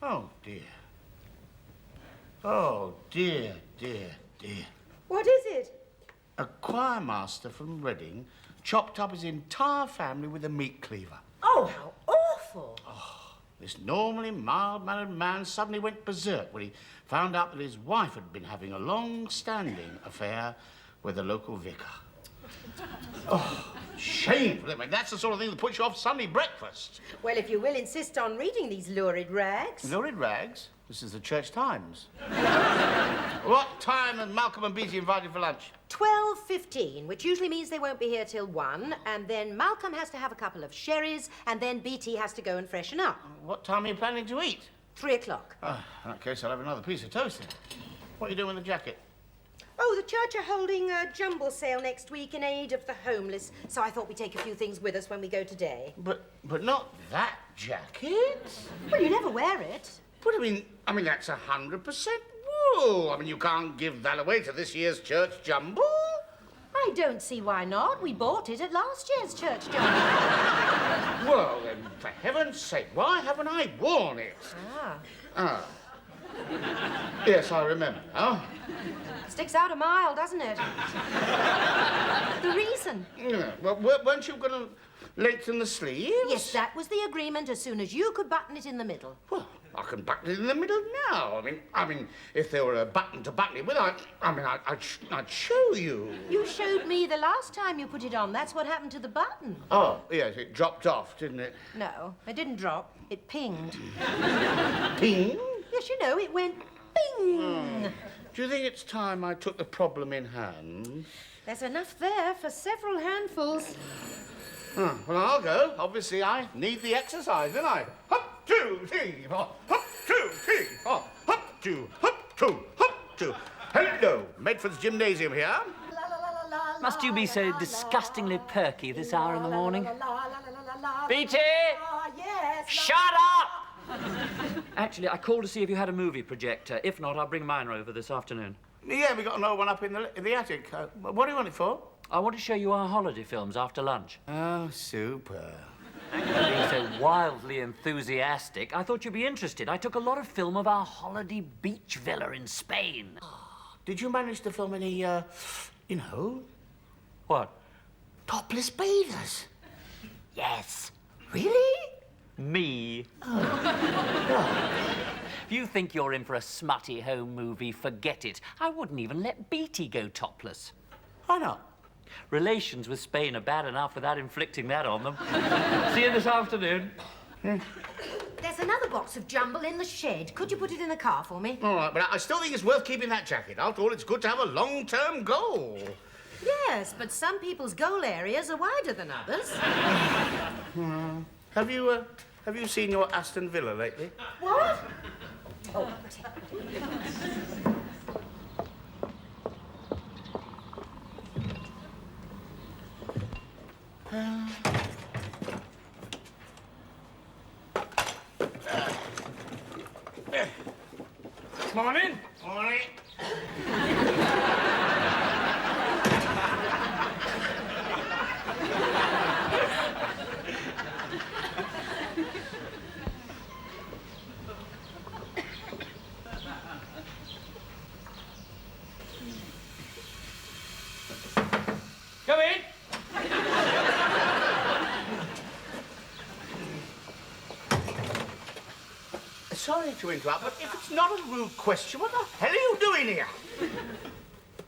Oh, dear. Oh, dear, dear, dear. What is it? A choir master from Reading chopped up his entire family with a meat cleaver. Oh, how awful. Oh, this normally mild-mannered man suddenly went berserk when he found out that his wife had been having a long-standing affair with the local vicar. Oh, shameful. I mean, that's the sort of thing that puts you off Sunday breakfast. Well, if you will insist on reading these lurid rags. Lurid rags? This is the Church Times. What time are Malcolm and Beatty invited for lunch? 12:15, which usually means they won't be here till 1, and then Malcolm has to have a couple of sherries, and then Beatty has to go and freshen up. What time are you planning to eat? 3 o'clock. Oh, in that case, I'll have another piece of toast then. What are you doing with the jacket? Oh, the church are holding a jumble sale next week in aid of the homeless, so I thought we'd take a few things with us when we go today. But not that jacket. Well, you never wear it. But I mean, that's 100% wool. I mean, you can't give that away to this year's church jumble. I don't see why not. We bought it at last year's church jumble. Well, then, for heaven's sake, why haven't I worn it? Ah. Yes, I remember now. Sticks out a mile, doesn't it? The reason? Yeah, well, weren't you going to lengthen the sleeves? Yes, that was the agreement as soon as you could button it in the middle. Well, I can button it in the middle now. I mean, if there were a button to button it with, I'd show you. You showed me the last time you put it on. That's what happened to the button. Oh, yes, it dropped off, didn't it? No, it didn't drop. It pinged. Ping? Yes, you know, it went ping. Oh. Do you think it's time I took the problem in hand? There's enough there for several handfuls. Oh, well, I'll go. Obviously, I need the exercise, don't I? Hop, 2, 3, 4. Hop, 2, 3, 4. Hop, 2, hop, 2, hop, 2. Hello, Medford's Gymnasium here. Must you be so disgustingly perky this hour in the morning? Beatty! Yes. Shut up! Actually, I called to see if you had a movie projector. If not, I'll bring mine over this afternoon. Yeah, we got another one up in the attic. What do you want it for? I want to show you our holiday films after lunch. Oh, super. Being so wildly enthusiastic, I thought you'd be interested. I took a lot of film of our holiday beach villa in Spain. Did you manage to film any, What? topless bathers? Yes. Really? Me. If you think you're in for a smutty home movie, forget it. I wouldn't even let Beatty go topless. Why not? Relations with Spain are bad enough without inflicting that on them. See you this afternoon. There's another box of jumble in the shed. Could you put it in the car for me? All right, but I still think it's worth keeping that jacket. After all, it's good to have a long-term goal. Yes, but some people's goal areas are wider than others. Have you seen your Aston Villa lately? What? Oh, Morning. Morning. Come in. Sorry to interrupt, but if it's not a rude question, what the hell are you doing here?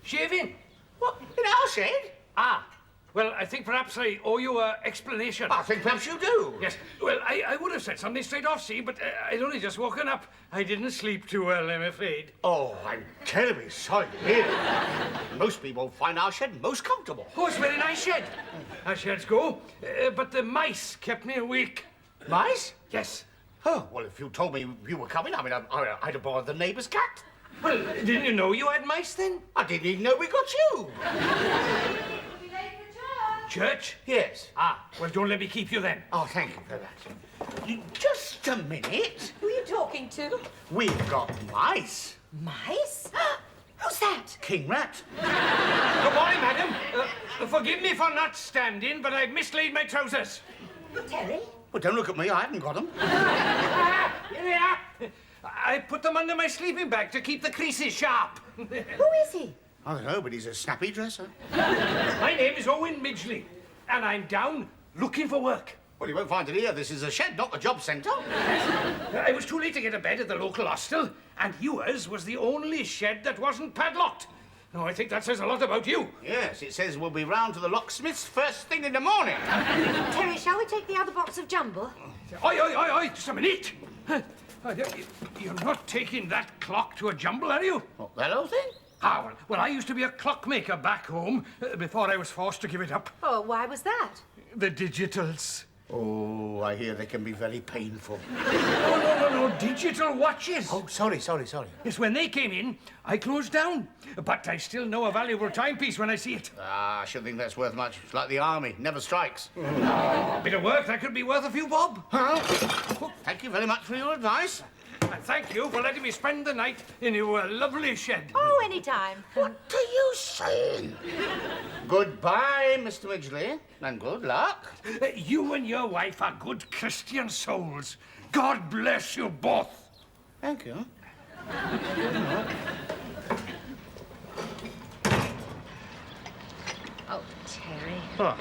Shaving. What, in our shed? Ah. Well, I think perhaps I owe you an explanation. I think perhaps you do. Yes. Well, I would have said something straight off, see, but I'd only just woken up. I didn't sleep too well, I'm afraid. Oh, I'm terribly sorry to hear it. Most people find our shed most comfortable. Oh, it's a very nice shed. Our sheds go, but the mice kept me awake. Mice? Yes. Oh, well, if you told me you were coming, I'd have bothered the neighbour's cat. Well, didn't you know you had mice then? I didn't even know we got you. Church? Yes. Ah, well, don't let me keep you then. Oh, thank you for that. Just a minute. who are you talking to? We've got mice. Mice? Who's that? King Rat. Good morning, madam. Forgive me for not standing, but I've mislaid my trousers. Terry? Well, don't look at me. I haven't got them. Here we are. them under my sleeping bag to keep the creases sharp. Who is he? I don't know, but he's a snappy dresser. My name is Owen Midgley, and I'm down looking for work. Well, you won't find it here. This is a shed, not the job centre. I was too late to get a bed at the local hostel, and yours was the only shed that wasn't padlocked. Oh, I think that says a lot about you. Yes, it says we'll be round to the locksmith's first thing in the morning. Terry, shall we take the other box of jumble? Oi, just a minute. You're not taking that clock to a jumble, are you? What, that old thing? Ah, well, I used to be a clockmaker back home before I was forced to give it up. Oh, why was that? The digitals. Oh, I hear they can be very painful. No, digital watches. Oh, sorry. Yes, when they came in, I closed down. But I still know a valuable timepiece when I see it. Ah, I shouldn't think that's worth much. It's like the army, never strikes. A bit of work that could be worth a few bob. Huh? Thank you very much for your advice. And thank you for letting me spend the night in your lovely shed. Oh, anytime. What are you saying? Goodbye, Mr. Midgley, and good luck. You and your wife are good Christian souls. God bless you both. Thank you. Oh, Terry. What?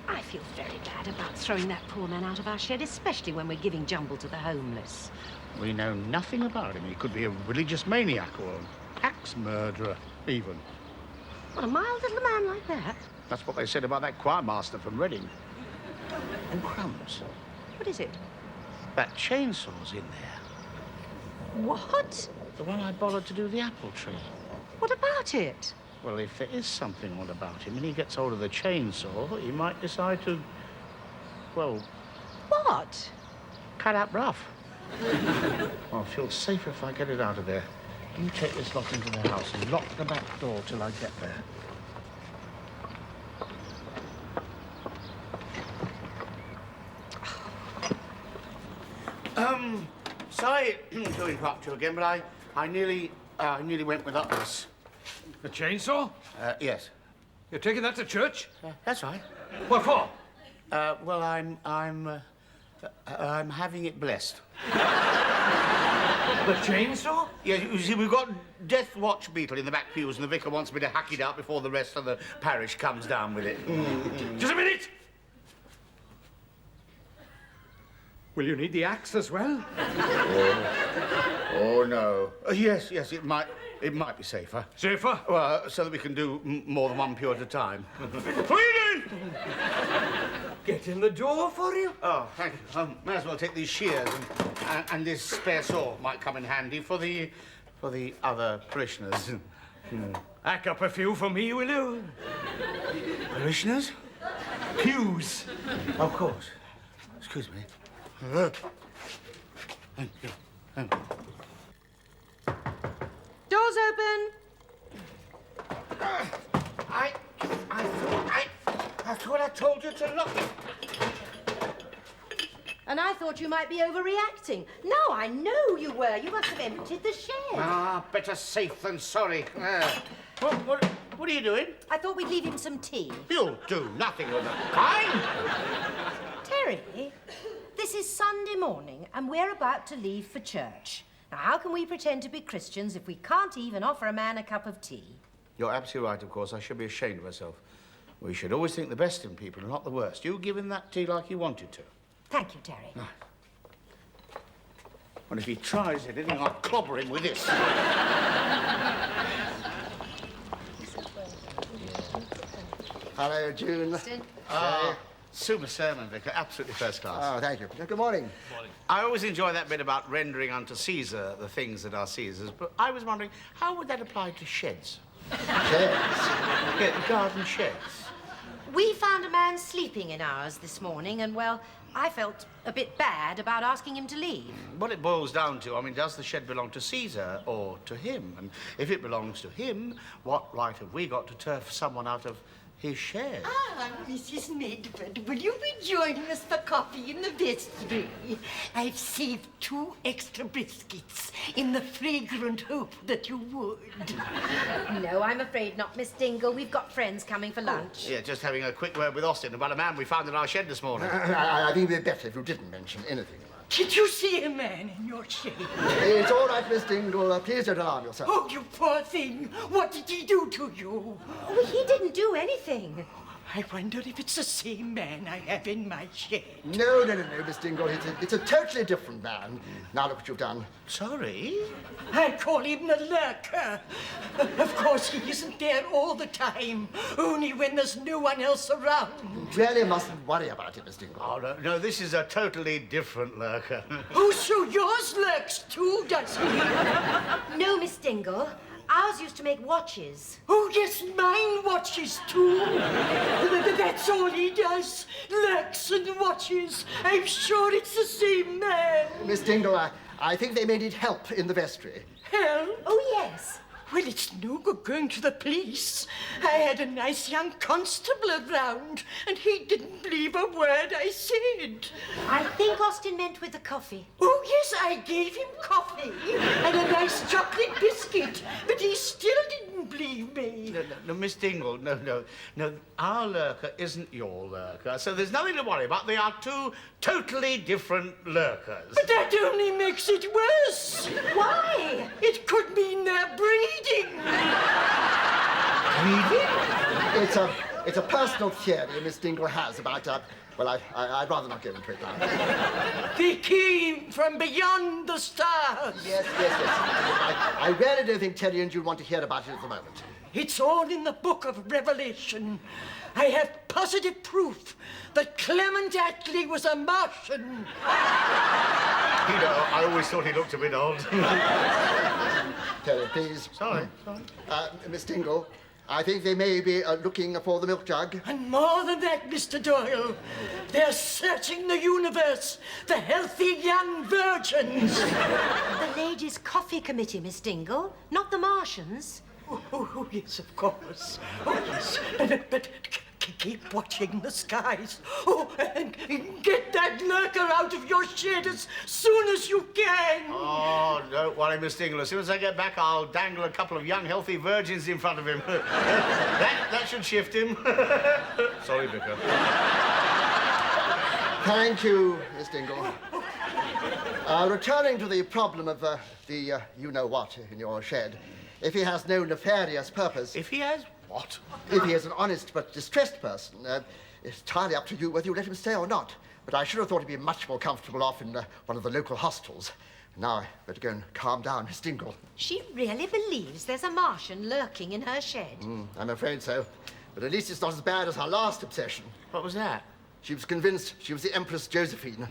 I feel very bad about throwing that poor man out of our shed, especially when we're giving jumble to the homeless. We know nothing about him. He could be a religious maniac or an axe murderer, even. What, a mild little man like that? That's what they said about that choir master from Reading. And crumbs. What is it? That chainsaw's in there. What? The one I borrowed to do the apple tree. What about it? Well, if there is something odd about him and he gets hold of the chainsaw, he might decide to, well, What? cut up rough. I'll feel safer if I get it out of there. You take this lot into the house and lock the back door till I get there. Sorry to interrupt you again, but I nearly went without this. The chainsaw? Yes. You're taking that to church? That's right. What for? Well, I'm having it blessed. The chainsaw? Yeah, you see, we've got Death Watch Beetle in the back pews, and the vicar wants me to hack it out before the rest of the parish comes down with it. Just a minute! Will you need the axe as well? Oh no. Yes, it might be safer. Safer? Well, so that we can do more than one pew at a time. Cleaning! Get in the door for you. Oh, thank you. May as well take these shears and this spare saw might come in handy for the other parishioners. Hack up a few for me, will you? Parishioners? Pews. Of course. Excuse me. Thank you. Doors open. I thought I told you to lock it. And I thought you might be overreacting. No, I know you were. You must have emptied the shed. Ah, better safe than sorry. What are you doing? I thought we'd leave him some tea. You'll do nothing of the kind. Terry, this is Sunday morning and we're about to leave for church. Now, how can we pretend to be Christians if we can't even offer a man a cup of tea? You're absolutely right, of course. I should be ashamed of myself. We should always think the best in people and not the worst. You give him that tea like you wanted to. Thank you, Terry. And if he tries anything, I'll clobber him with this. Hello, June. Super sermon, Vicar. Absolutely first class. Oh, thank you. Good morning. I always enjoy that bit about rendering unto Caesar the things that are Caesar's, but I was wondering, how would that apply to sheds? Chairs. Yeah, the garden sheds. We found a man sleeping in ours this morning and, well, I felt a bit bad about asking him to leave. What it boils down to, I mean, does the shed belong to Caesar or to him? And if it belongs to him, what right have we got to turf someone out of his shed? Ah, Mrs. Medford, will you be joining us for coffee in the vestry? I've saved 2 extra biscuits in the fragrant hope that you would. No, I'm afraid not, Miss Dingle. We've got friends coming for lunch. Yeah, just having a quick word with Austin about a man we found in our shed this morning. I think it'd be better if you didn't mention anything about Did you see a man in your shed? It's all right, Miss Dingle. Please don't alarm yourself. Oh, you poor thing. What did he do to you? Oh, he didn't do anything. I wonder if it's the same man I have in my shed. No, Miss Dingle. It's a totally different man. Now look what you've done. Sorry? I call him the lurker. Of course, he isn't there all the time, only when there's no one else around. You really mustn't worry about it, Miss Dingle. Oh, no, this is a totally different lurker. Oh, so yours lurks too, does he? No, Miss Dingle. Ours used to make watches. Oh, yes, mine watches too. That's all he does. Lurks and watches. I'm sure it's the same man. Miss Dingle, I think they may need help in the vestry. Help? Oh, yes. Well, it's no good going to the police. I had a nice young constable around, and he didn't believe a word I said. I think Austin meant with the coffee. Oh, yes, I gave him coffee and a nice chocolate biscuit, but he still didn't believe me. No, Miss Dingle, no. Our lurker isn't your lurker, so there's nothing to worry about. They are two totally different lurkers. But that only makes it worse. Why? It could mean they're breeding. It's a personal theory Miss Dingle has about, well, I'd rather not go into it now. They came from beyond the stars. Yes. I really don't think Terry and you'd want to hear about it at the moment. It's all in the book of Revelation. I have positive proof that Clement Attlee was a Martian. I always thought he looked a bit odd. Terry, please. Sorry. Miss Dingle, I think they may be looking for the milk jug. And more than that, Mr. Doyle, they're searching the universe for healthy young virgins. The Ladies' Coffee Committee, Miss Dingle, not the Martians. Oh, yes, of course. Oh, yes. But keep watching the skies. Oh, and get that lurker out of your shed as soon as you can. Oh, don't worry, Miss Dingle. As soon as I get back, I'll dangle a couple of young, healthy virgins in front of him. that should shift him. Sorry, Vicar. Thank you, Miss Dingle. Returning to the problem of the you-know-what in your shed, if he has no nefarious purpose... If he has what? If he is an honest but distressed person, it's entirely up to you whether you let him stay or not. But I should have thought he'd be much more comfortable off in one of the local hostels. Now, I better go and calm down, Miss Dingle. She really believes there's a Martian lurking in her shed. I'm afraid so. But at least it's not as bad as her last obsession. What was that? She was convinced she was the Empress Josephine.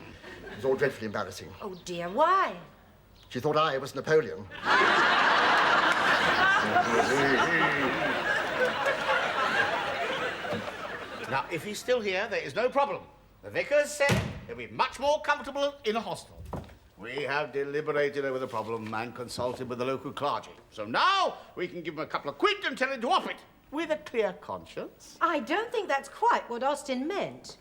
It was all dreadfully embarrassing. Oh, dear, why? She thought I was Napoleon. Now, if he's still here, there is no problem. The vicar's said he'll be much more comfortable in a hostel. We have deliberated over the problem and consulted with the local clergy. So now we can give him a couple of quid and tell him to op it. With a clear conscience. I don't think that's quite what Austin meant.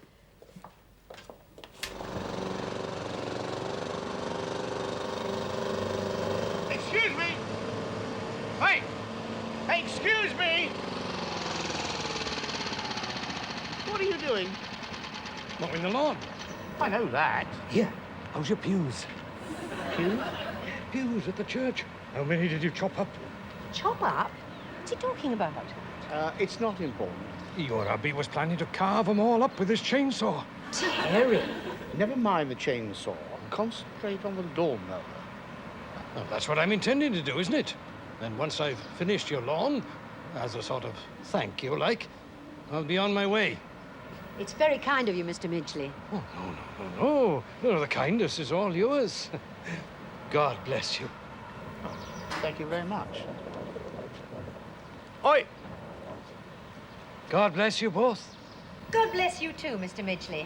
Excuse me! Hey! Hey, excuse me! What are you doing? Mowing the lawn. I know that. Here, how's your pews? Pews? Pews at the church. How many did you chop up? Chop up? What's he talking about? It's not important. Your hubby was planning to carve them all up with his chainsaw. Terry. Never mind the chainsaw. Concentrate on the lawnmower. Well, that's what I'm intending to do, isn't it? Then once I've finished your lawn, as a sort of thank you, like, I'll be on my way. It's very kind of you, Mr. Midgley. Oh, no, the kindness is all yours. God bless you. Thank you very much. Oi! God bless you both. God bless you too, Mr. Midgley.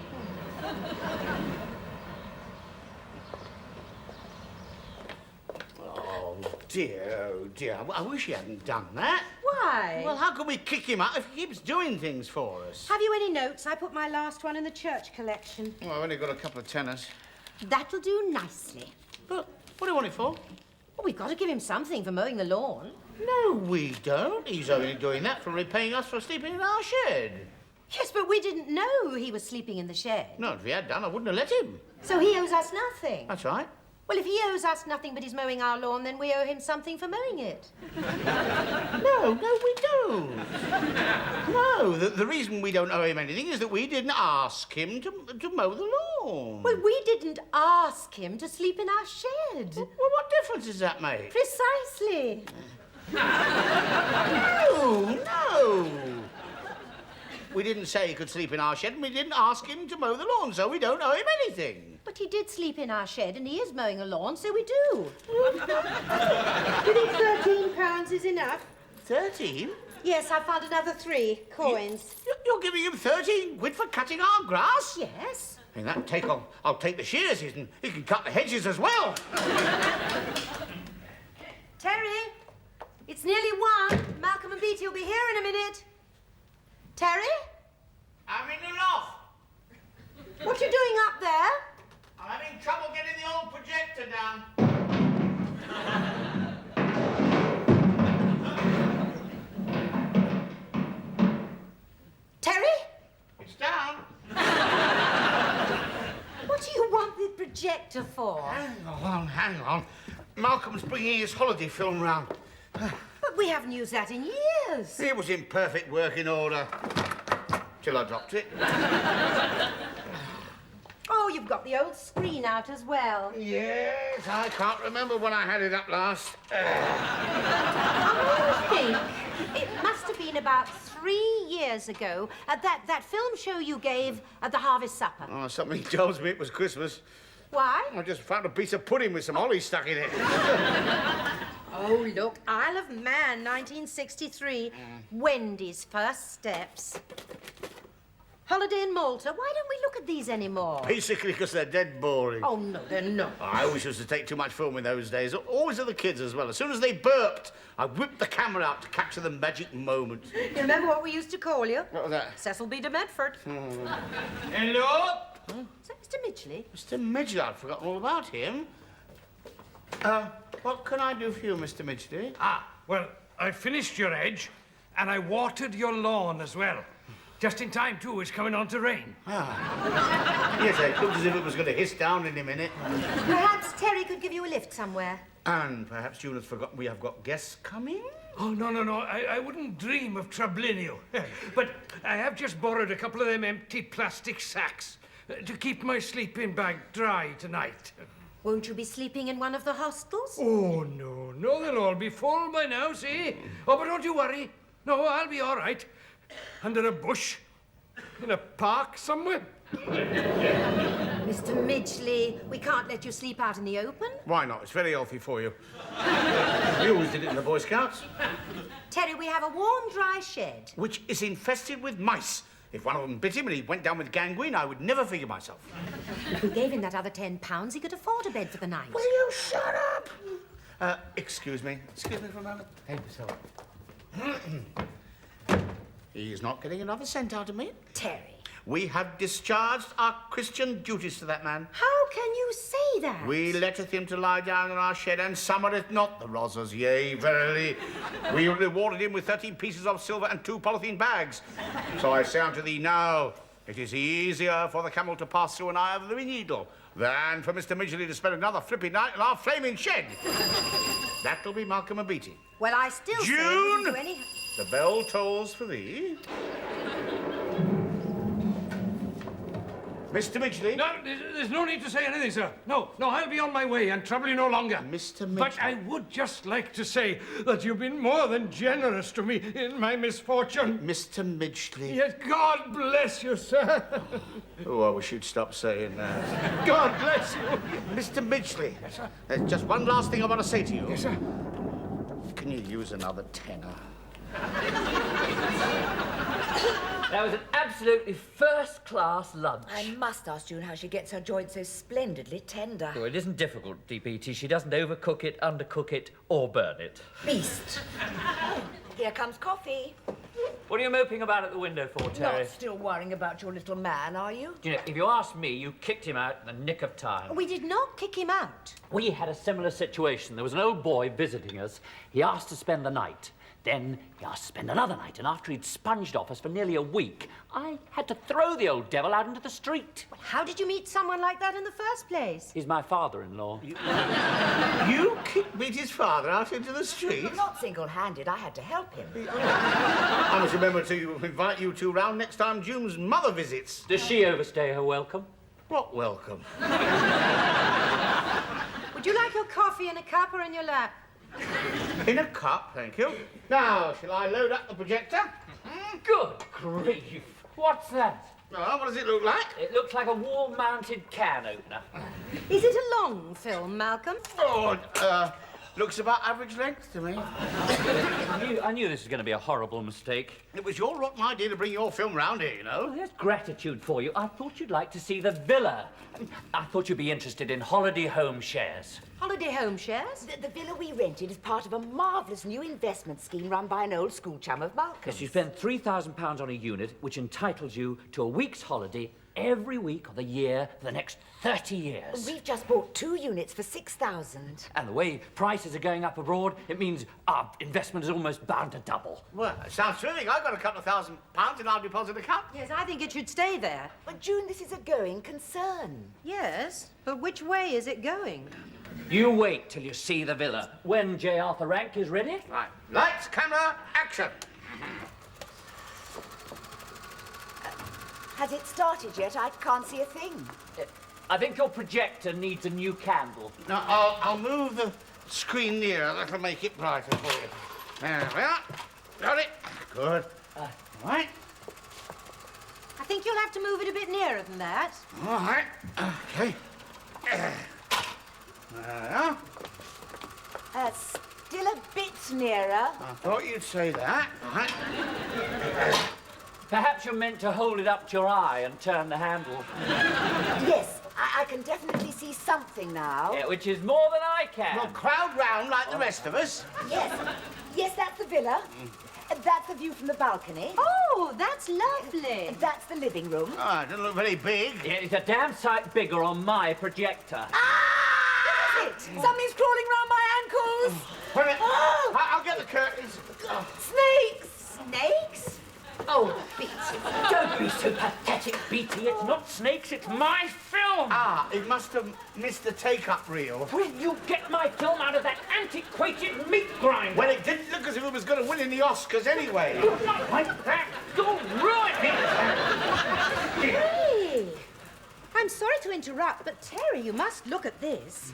Oh, dear. I wish he hadn't done that. Why? Well, how can we kick him out if he keeps doing things for us? Have you any notes? I put my last one in the church collection. Well, I've only got a couple of tenors. That'll do nicely. But what do you want it for? Well, we've got to give him something for mowing the lawn. No, we don't. He's only doing that for repaying us for sleeping in our shed. Yes, but we didn't know he was sleeping in the shed. No, if he had done, I wouldn't have let him. So he owes us nothing. That's right. Well, if he owes us nothing but he's mowing our lawn, then we owe him something for mowing it. No, we don't. No, the reason we don't owe him anything is that we didn't ask him to mow the lawn. Well, we didn't ask him to sleep in our shed. Well, what difference does that make? Precisely. No. We didn't say he could sleep in our shed, and we didn't ask him to mow the lawn, so we don't owe him anything. But he did sleep in our shed, and he is mowing a lawn, so we do. Do you think £13 is enough? 13? Yes, I found another 3 coins. You're giving him 13 quid for cutting our grass? Yes. In that take, I'll take the shears. He can cut the hedges as well. Terry, it's nearly 1. Malcolm and Beatty will be here in a minute. Terry? I'm in the loft. What are you doing up there? I'm having trouble getting the old projector down. Terry? It's down. What do you want the projector for? Hang on. Malcolm's bringing his holiday film round. But we haven't used that in years. It was in perfect working order. Till I dropped it. Oh, you've got the old screen out as well. Yes, I can't remember when I had it up last. I think it must have been about 3 years ago at that film show you gave at the Harvest Supper. Oh, something tells me it was Christmas. Why? I just found a piece of pudding with some holly stuck in it. Oh, look, Isle of Man, 1963. Wendy's first steps. Holiday in Malta. Why don't we look at these anymore? Basically because they're dead boring. Oh, no, they're not. I always used to take too much film in those days. Always of the kids as well. As soon as they burped, I whipped the camera out to capture the magic moment. You remember what we used to call you? What was that? Cecil B. de Medford. Hello? Is that Mr. Midgley? Mr. Midgley, I'd forgotten all about him. What can I do for you, Mr. Midgley? Well, I finished your edge, and I watered your lawn as well. Just in time, too. It's coming on to rain. Yes, it looked as if it was going to hiss down any minute. Perhaps Terry could give you a lift somewhere. And perhaps June has forgotten we have got guests coming? Oh, no. I wouldn't dream of troubling you. But I have just borrowed a couple of them empty plastic sacks to keep my sleeping bag dry tonight. Won't you be sleeping in one of the hostels? Oh, no, they'll all be full by now, see? Oh, but don't you worry. No, I'll be all right. Under a bush, in a park somewhere. Mr. Midgley, we can't let you sleep out in the open. Why not? It's very healthy for you. We always did it in the Boy Scouts. Terry, we have a warm, dry shed. Which is infested with mice. If one of them bit him and he went down with gangrene, I would never forgive myself. If we gave him that other £10, he could afford a bed for the night. Will you shut up? Excuse me. Excuse me for a moment. Help yourself. He's not getting another cent out of me. Terry. We have discharged our Christian duties to that man. How can you say that? We letteth him to lie down in our shed, and summereth not the roses, yea, verily. We rewarded him with 13 pieces of silver and 2 polythene bags. So I say unto thee now, it is easier for the camel to pass through an eye of the needle than for Mr. Midgley to spend another flipping night in our flaming shed. That'll be Malcolm and Beatty. Well, I still say we June! can do any... The bell tolls for thee. Mr. Midgley? No, there's no need to say anything, sir. No, I'll be on my way and trouble you no longer. Mr. Midgley. But I would just like to say that you've been more than generous to me in my misfortune. Mr. Midgley. Yes, God bless you, sir. Oh, I wish you'd stop saying that. God bless you. Mr. Midgley. Yes, sir. There's just one last thing I want to say to you. Yes, sir. Can you use another tenner? That was an absolutely first-class lunch. I must ask June how she gets her joint so splendidly tender. Oh, it isn't difficult, DPT. She doesn't overcook it, undercook it, or burn it. Beast. Here comes coffee. What are you moping about at the window for, Terry? Not still worrying about your little man, are you? Do you know, if you ask me, you kicked him out in the nick of time. We did not kick him out. We had a similar situation. There was an old boy visiting us. He asked to spend the night. Then he asked to spend another night, and after he'd sponged off us for nearly a week, I had to throw the old devil out into the street. Well, how did you meet someone like that in the first place? He's my father-in-law. You beat his father out into the street? Not single-handed. I had to help him. I must remember to invite you two round next time June's mother visits. Does she overstay her welcome? What welcome? Would you like your coffee in a cup or in your lap? In a cup, thank you. Now, shall I load up the projector? Good grief. What's that? Oh, what does it look like? It looks like a wall-mounted can opener. Is it a long film, Malcolm? Oh, looks about average length to me. I knew this was going to be a horrible mistake. It was your rotten idea to bring your film round here, you know. Well, there's gratitude for you. I thought you'd like to see the villa. I thought you'd be interested in holiday home shares. Holiday home shares? The villa we rented is part of a marvellous new investment scheme run by an old school chum of Malcolm's. Yes, you spend £3,000 on a unit, which entitles you to a week's holiday every week of the year for the next 30 years. We've just bought 2 units for £6,000. And the way prices are going up abroad, it means our investment is almost bound to double. Well, it sounds terrific. I've got a couple of £1,000 in our deposit account. Yes, I think it should stay there. But, June, this is a going concern. Yes, but which way is it going? You wait till you see the villa. When J. Arthur Rank is ready. Right. Lights, camera, action. Has it started yet? I can't see a thing. I think your projector needs a new candle. Now, I'll move the screen nearer. That'll make it brighter for you. There we are. Got it. Good. Right. I think you'll have to move it a bit nearer than that. All right. Okay. There we are. Still a bit nearer. I thought you'd say that. Right. Perhaps you're meant to hold it up to your eye and turn the handle. Yes, I can definitely see something now. Yeah, which is more than I can. Well, crowd round like the rest of us. Yes. Yes, that's the villa. That's the view from the balcony. Oh, that's lovely. That's the living room. Oh, it doesn't look very big. Yeah, it's a damn sight bigger on my projector. What is it? Something's crawling round my ankles. Wait a minute. Oh! I'll get the curtains. Oh. Snakes! Snakes? Oh, Beatty. Don't be so pathetic, Beatty. It's not snakes, it's my film. Ah, it must have missed the take-up reel. Will you get my film out of that antiquated meat grinder? Well, it didn't look as if it was going to win in the Oscars anyway. Not like that. You'll ruin it. Hey! I'm sorry to interrupt, but Terry, you must look at this.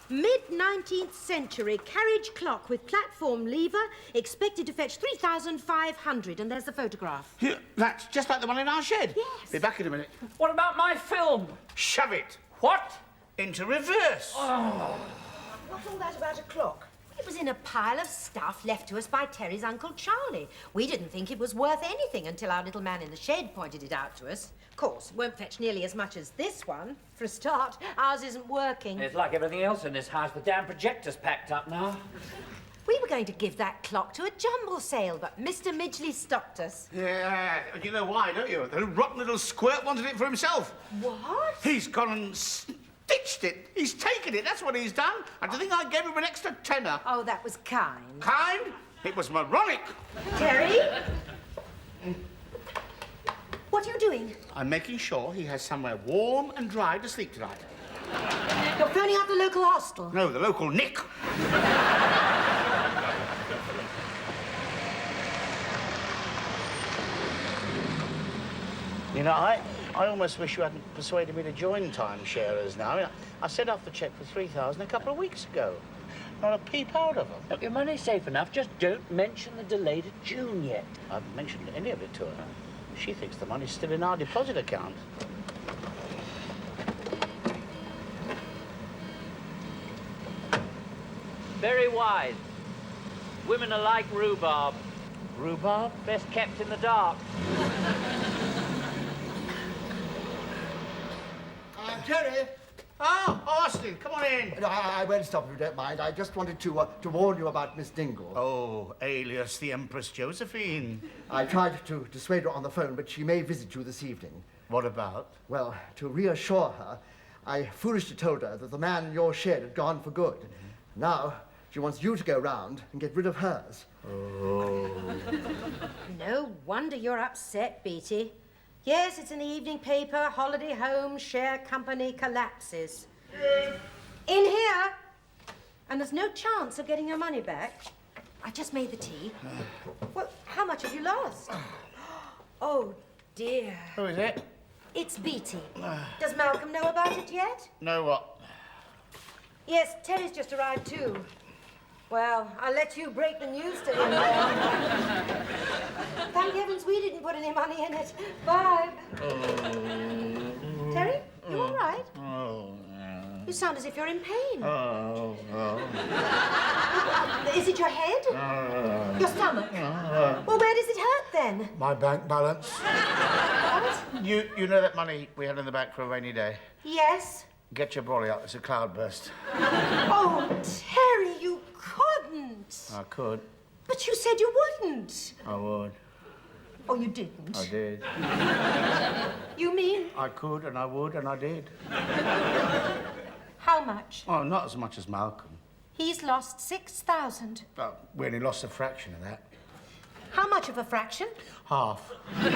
Mid-19th century carriage clock with platform lever, expected to fetch 3,500, and there's the photograph. Here, that's just like the one in our shed. Yes. Be back in a minute. What about my film? Shove it What? into reverse. What's all that about a clock? It was in a pile of stuff left to us by Terry's Uncle Charlie. We didn't think it was worth anything until our little man in the shed pointed it out to us. Of course, it won't fetch nearly as much as this one. For a start, ours isn't working. It's like everything else in this house. The damn projector's packed up now. We were going to give that clock to a jumble sale, but Mr. Midgley stopped us. Yeah, you know why, don't you? The rotten little squirt wanted it for himself. What? He's gone and stitched it. He's taken it. That's what he's done. And to think I gave him an extra tenner. Oh, that was kind. Kind? It was moronic. Terry? What are you doing? I'm making sure he has somewhere warm and dry to sleep tonight. You're phoning up the local hostel. No, the local Nick. You know, I almost wish you hadn't persuaded me to join timesharers now. I mean, I sent off the cheque for 3,000 a couple of weeks ago. Not a peep out of them. Look, your money's safe enough. Just don't mention the delay to June yet. I haven't mentioned any of it to her. She thinks the money's still in our deposit account. Very wise. Women are like rhubarb. Rhubarb? Best kept in the dark. Terry! Oh, Austin, come on in. No, I won't stop if you don't mind. I just wanted to warn you about Miss Dingle. Oh, alias the Empress Josephine. I tried to dissuade her on the phone, but she may visit you this evening. What about? Well, to reassure her, I foolishly told her that the man in your shed had gone for good. Now, She wants you to go round and get rid of hers. No wonder you're upset, Beatty. Yes, it's in the evening paper. Holiday home share company collapses. In here. And there's no chance of getting your money back. I just made the tea. Well, how much have you lost? Oh, dear. Who is it? It's Beatty. Does Malcolm know about it yet? Know what? Yes, Terry's just arrived too. Well, I'll let you break the news to him then. Thank heavens we didn't put any money in it. Bye. Terry, you all right? You sound as if you're in pain. Is it your head? Your stomach? Well, where does it hurt then? My bank balance. What? You know that money we had in the bank for a rainy day? Yes. Get your brolly out. It's a cloudburst. Oh, Terry, you couldn't. I could. But you said you wouldn't. I would. Oh, you didn't? I did. You mean? I could and I would and I did. How much? Oh, not as much as Malcolm. He's lost 6,000. But we only lost a fraction of that. How much of a fraction? Half. £3,000?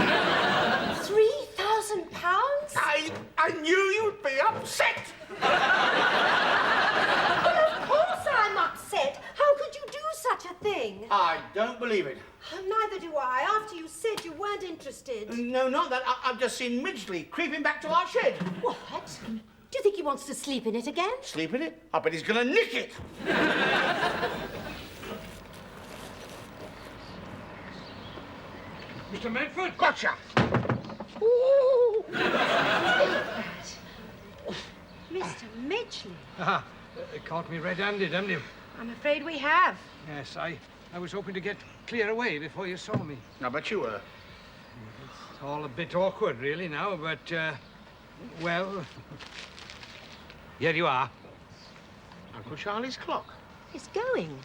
I knew you'd be upset! Well, of course I'm upset. How could you do such a thing? I don't believe it. Neither do I, after you said you weren't interested. No, not that. I've just seen Midgley creeping back to our shed. What? Do you think he wants to sleep in it again? Sleep in it? I bet he's gonna nick it. Mr. Medford? Gotcha! Mr. Midgley. Ah, caught me red-handed, haven't you? I'm afraid we have. Yes, I was hoping to get clear away before you saw me. I bet you were. It's all a bit awkward, really, now, but, well, here you are. Uncle Charlie's clock. He's going.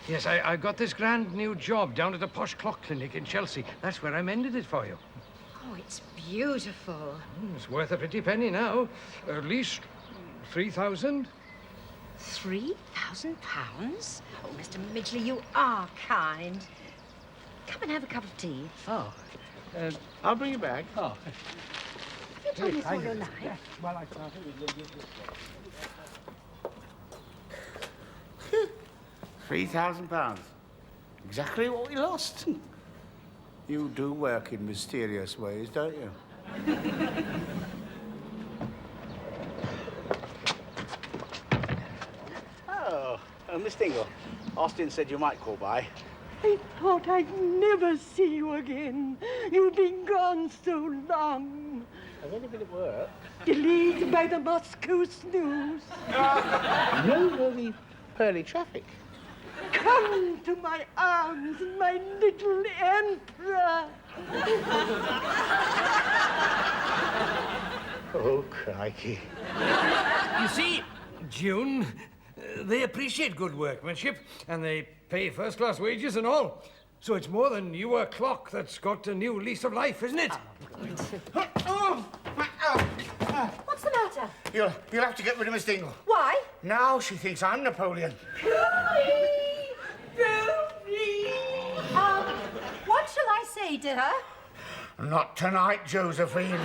Yes, I got this grand new job down at the posh clock clinic in Chelsea. That's where I mended it for you. Oh, it's beautiful. It's worth a pretty penny now. At least 3,000. £3,000? Oh, Mr. Midgley, you are kind. Come and have a cup of tea. Oh. I'll bring you back. Oh. Have you told me all your life? Yes, well, I thought it was... £3,000. Exactly what we lost. You do work in mysterious ways, don't you? Miss Dingle, Austin said you might call by. I thought I'd never see you again. You've been gone so long. I've only been at work. Delayed by the Moscow snooze. No very pearly traffic. Come to my arms, my little emperor. Oh, crikey. You see, June, they appreciate good workmanship, and they pay first-class wages and all. So it's more than your clock that's got a new lease of life, isn't it? What's the matter? You'll have to get rid of Miss Dingle. Why? Now she thinks I'm Napoleon. What shall I say to her? Not tonight, Josephine.